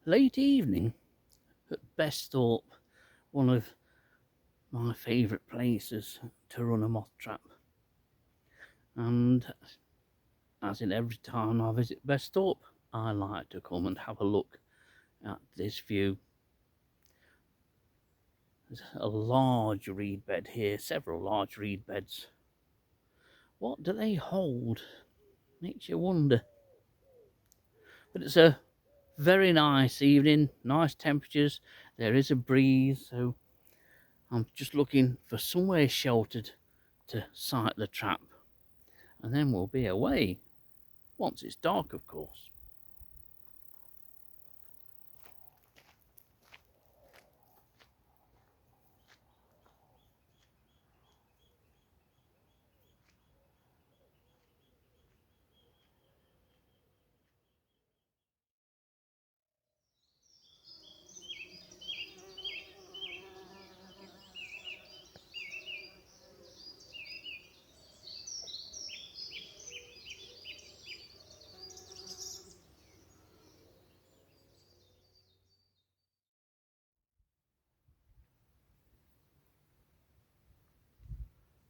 late evening at Besthorpe, one of my favourite places to run a moth trap. And as in every time I visit Besthorpe, I like to come and have a look at this view. There's a large reed bed here, several large reed beds. What do they hold? Makes you wonder. But it's a very nice evening, nice temperatures. There is a breeze, so I'm just looking for somewhere sheltered to site the trap, and then we'll be away once it's dark, of course.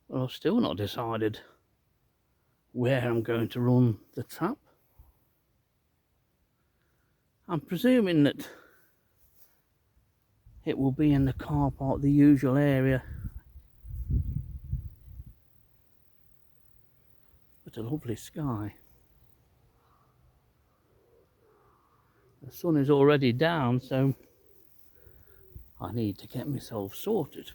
Well, I've still not decided where I'm going to run the trap. I'm presuming that it will be in the car park, the usual area. But a lovely sky. The sun is already down, so I need to get myself sorted.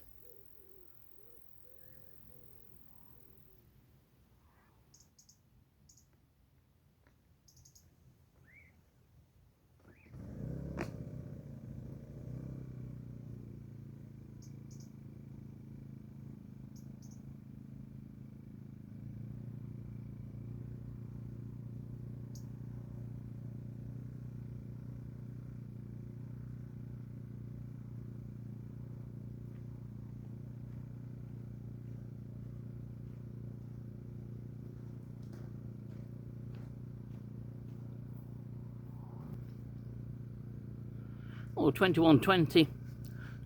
Well, 21:20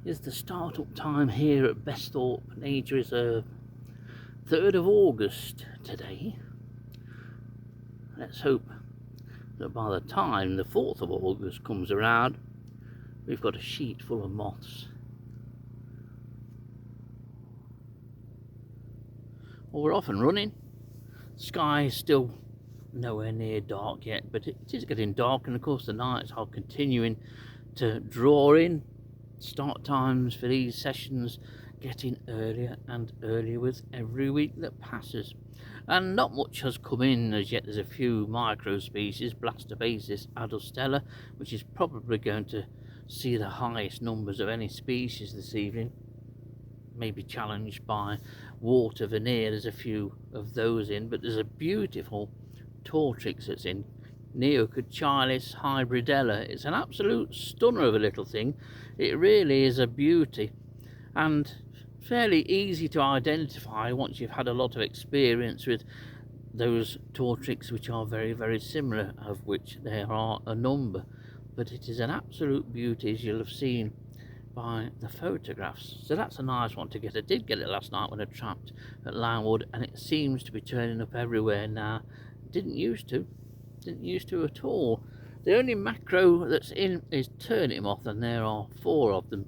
is the start-up time here at Besthorpe Nature Reserve. 3rd of August today. Let's hope that by the time the 4th of August comes around, we've got a sheet full of moths. Well, we're off and running. The sky is still nowhere near dark yet, but it is getting dark, and of course the nights are continuing to draw in. Start times for these sessions getting earlier and earlier with every week that passes, and not much has come in as yet. There's a few micro species, Blastobasis adustella, which is probably going to see the highest numbers of any species this evening, maybe challenged by water veneer. There's a few of those in, but there's a beautiful Tortrix that's in, Neocotylis hybridella. It's an absolute stunner of a little thing. It really is a beauty, and fairly easy to identify once you've had a lot of experience with those Tortrix, which are very, very similar, of which there are a number. But it is an absolute beauty, as you'll have seen by the photographs. So that's a nice one to get. I did get it last night when I trapped at Lownwood, and it seems to be turning up everywhere now. Didn't used to at all. The only macro that's in is turnip moth, and there are 4 of them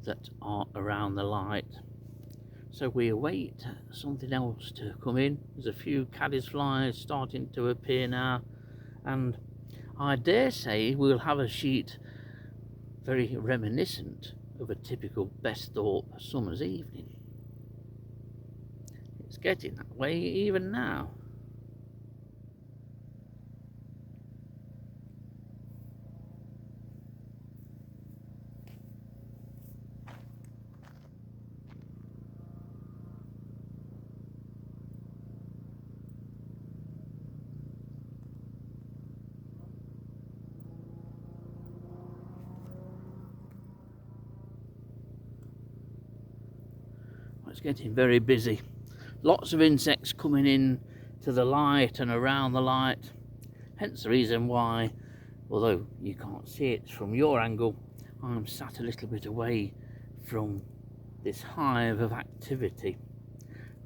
that are around the light. So we await something else to come in. There's a few caddisflies starting to appear now, and I dare say we'll have a sheet very reminiscent of a typical Besthorpe summer's evening. It's getting that way even now. It's getting very busy. Lots of insects coming in to the light and around the light. Hence the reason why although you can't see it from your angle. I'm sat a little bit away from this hive of activity.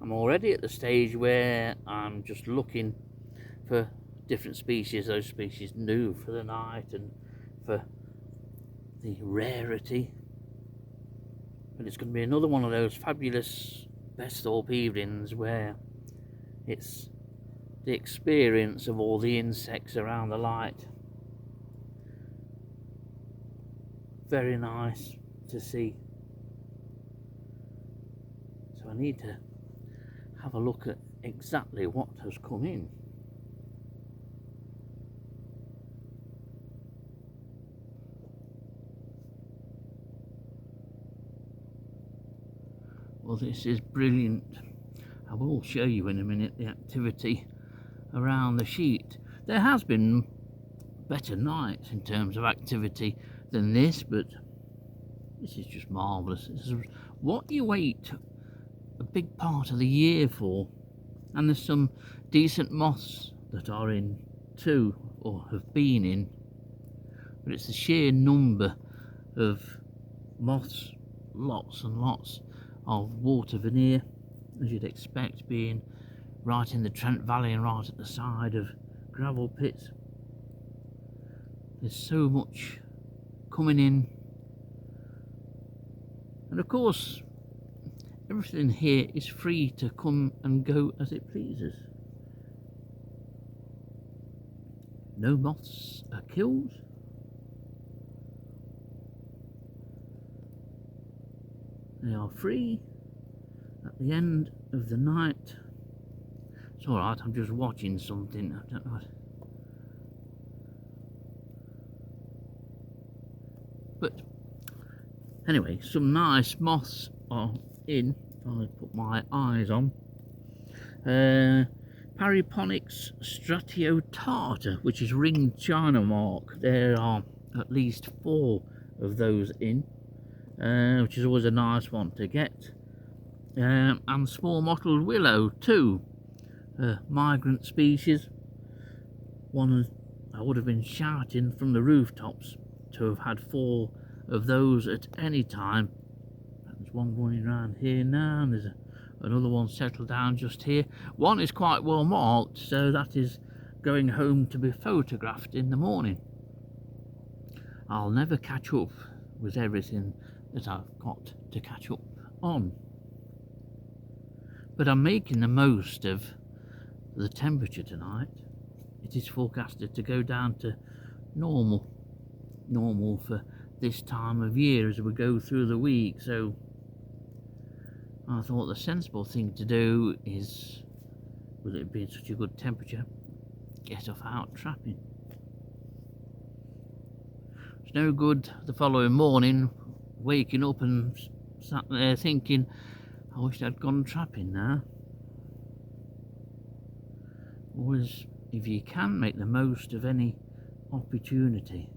I'm already at the stage where I'm just looking for different species, those species new for the night and for the rarity. But it's going to be another one of those fabulous Besthorpe evenings where it's the experience of all the insects around the light. Very nice to see. So I need to have a look at exactly what has come in. Well, this is brilliant. I will show you in a minute the activity around the sheet. There has been better nights in terms of activity than this, but this is just marvellous. This is what you wait a big part of the year for. And there's some decent moths that are in too, or have been in, but it's the sheer number of moths, lots and lots of water veneer, as you'd expect, being right in the Trent Valley and right at the side of gravel pits. There's so much coming in, and of course everything here is free to come and go as it pleases. No moths are killed. They are free at the end of the night. It's alright, I'm just watching something. I don't know. But anyway, some nice moths are in. I'll put my eyes on. Paraponix stratiotata, which is ringed China mark. There are at least 4 of those in, which is always a nice one to get. And small mottled willow too, migrant species. One I would have been shouting from the rooftops to have had 4 of those at any time. There's one going around here now, and there's another one settled down just here. One is quite well marked, so that is going home to be photographed in the morning. I'll never catch up with everything that I've got to catch up on, but I'm making the most of the temperature tonight. It is forecasted to go down to normal for this time of year as we go through the week, so I thought the sensible thing to do is, with it being such a good temperature, get off out trapping. It's no good the following morning waking up and sat there thinking, I wish I'd gone trapping now. Always, if you can, make the most of any opportunity.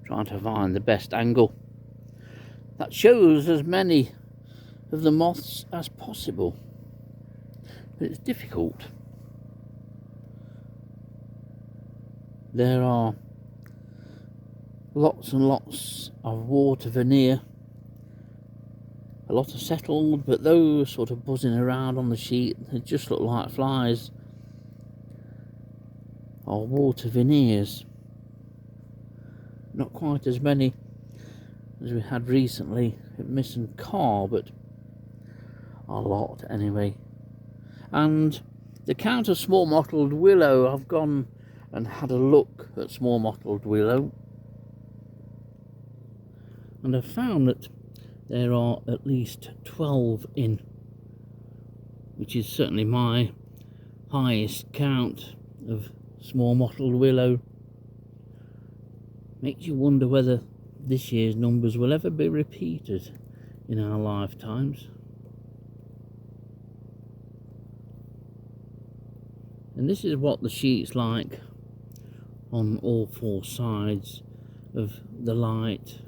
Trying to find the best angle that shows as many of the moths as possible, but it's difficult. There are Lots and lots of water veneer. A lot are settled, but those sort of buzzing around on the sheet, they just look like flies. Or water veneers. Not quite as many as we had recently at Missing Car, but a lot anyway. And the count of small mottled willow, I've gone and had a look at small mottled willow, and I've found that there are at least 12 in, which is certainly my highest count of small mottled willow. Makes you wonder whether this year's numbers will ever be repeated in our lifetimes. And this is what the sheet's like on all four sides of the light,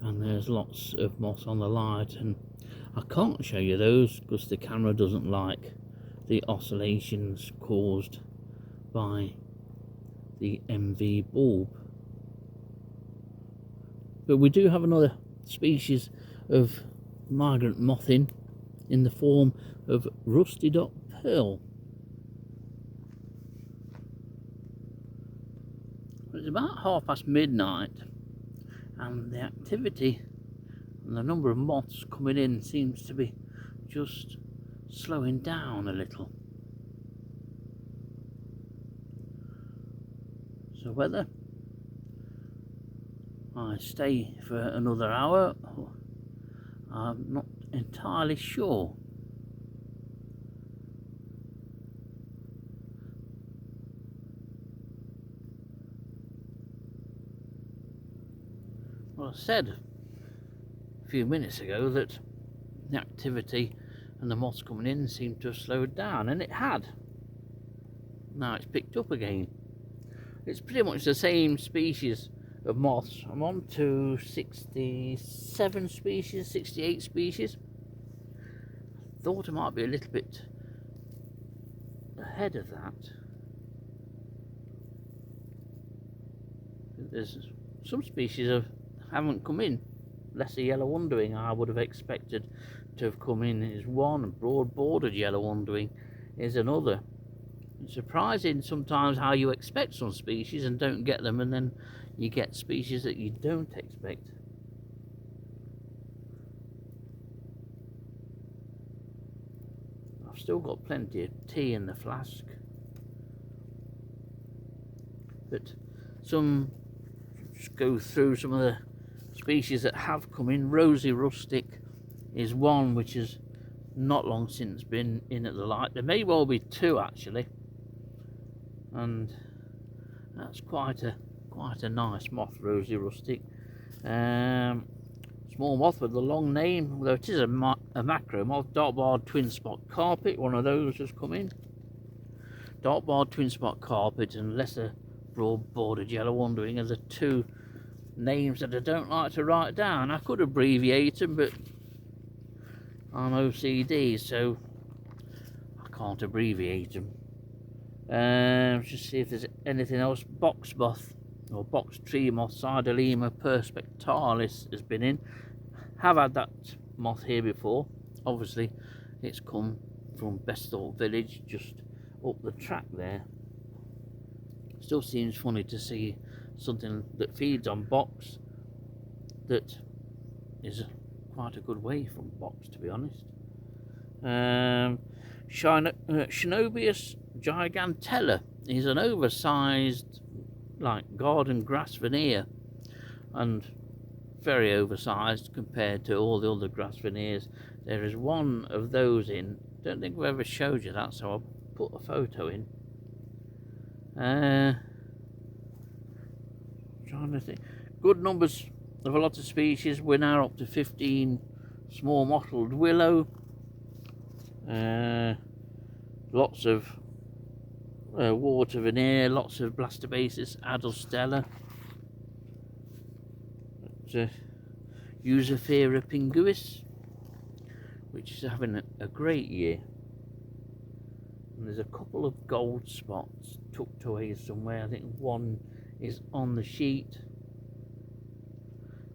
and there's lots of moss on the light, and I can't show you those because the camera doesn't like the oscillations caused by the MV bulb. But we do have another species of migrant moth in the form of rusty dot pearl. It's about midnight, and the activity and the number of moths coming in seems to be just slowing down a little. So whether I stay for another hour, I'm not entirely sure. Well, I said a few minutes ago that the activity and the moths coming in seemed to have slowed down, and it had. Now it's picked up again. It's pretty much the same species of moths. I'm on to 67 species, 68 species. Thought I might be a little bit ahead of that. There's some species haven't come in. Lesser yellow underwing I would have expected to have come in is one, and broad-bordered yellow underwing is another. It's surprising sometimes how you expect some species and don't get them, and then you get species that you don't expect. I've still got plenty of tea in the flask, but just go through some of the species that have come in. Rosy rustic is one which has not long since been in at the light. There may well be two actually, and that's quite a nice moth, rosy rustic. Small moth with a long name, though it is a macro moth. Dark-barred twin spot carpet, one of those has come in. Dark-barred twin spot carpet and lesser broad-bordered yellow underwing are the two names that I don't like to write down. I could abbreviate them, but I'm OCD, so I can't abbreviate them. Just see if there's anything else. Box moth or box tree moth, Sidolema perspectalis has been in. Have had that moth here before. Obviously it's come from Besthorpe village, just up the track there. Still seems funny to see something that feeds on box that is quite a good way from box, to be honest. Shinobius gigantella is an oversized, like, garden grass veneer, and very oversized compared to all the other grass veneers. There is one of those in. Don't think I've ever showed you that, so I'll put a photo in. Trying to think. Good numbers of a lot of species. We're now up to 15 small mottled willow. Lots of water veneer, lots of blastobasis adulstella, Eusophera pinguis, which is having a great year. And there's a couple of gold spots tucked away somewhere. I think one is on the sheet,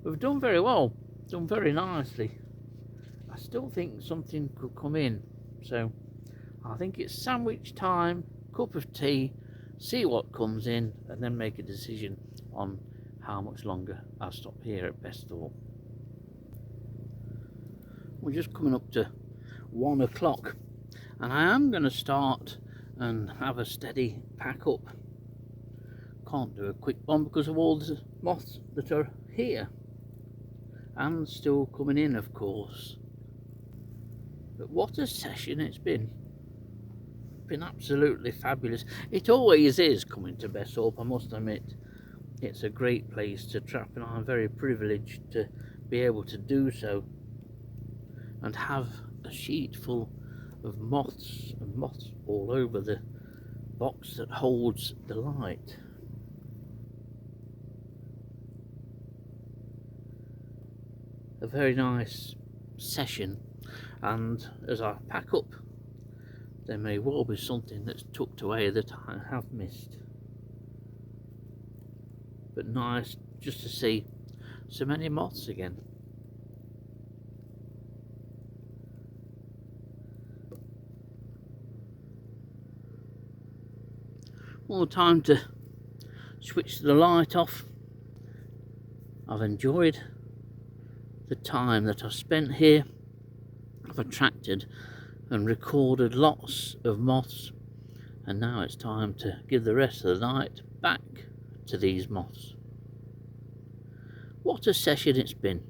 We've done very well, done very nicely. I still think something could come in, so I think it's sandwich time, cup of tea, see what comes in, and then make a decision on how much longer I'll stop here at Besthorpe. We're just coming up to 1 o'clock, and I am going to start and have a steady pack up. Can't do a quick one because of all the moths that are here and still coming in, of course. But what a session it's been. Been absolutely fabulous. It always is coming to Besthorpe, I must admit. It's a great place to trap, and I'm very privileged to be able to do so and have a sheet full of moths and moths all over the box that holds the light. A very nice session, and as I pack up, there may well be something that's tucked away that I have missed. But nice just to see so many moths again. All time to switch the light off. I've enjoyed the time that I've spent here. I've attracted and recorded lots of moths, and now it's time to give the rest of the night back to these moths. What a session it's been.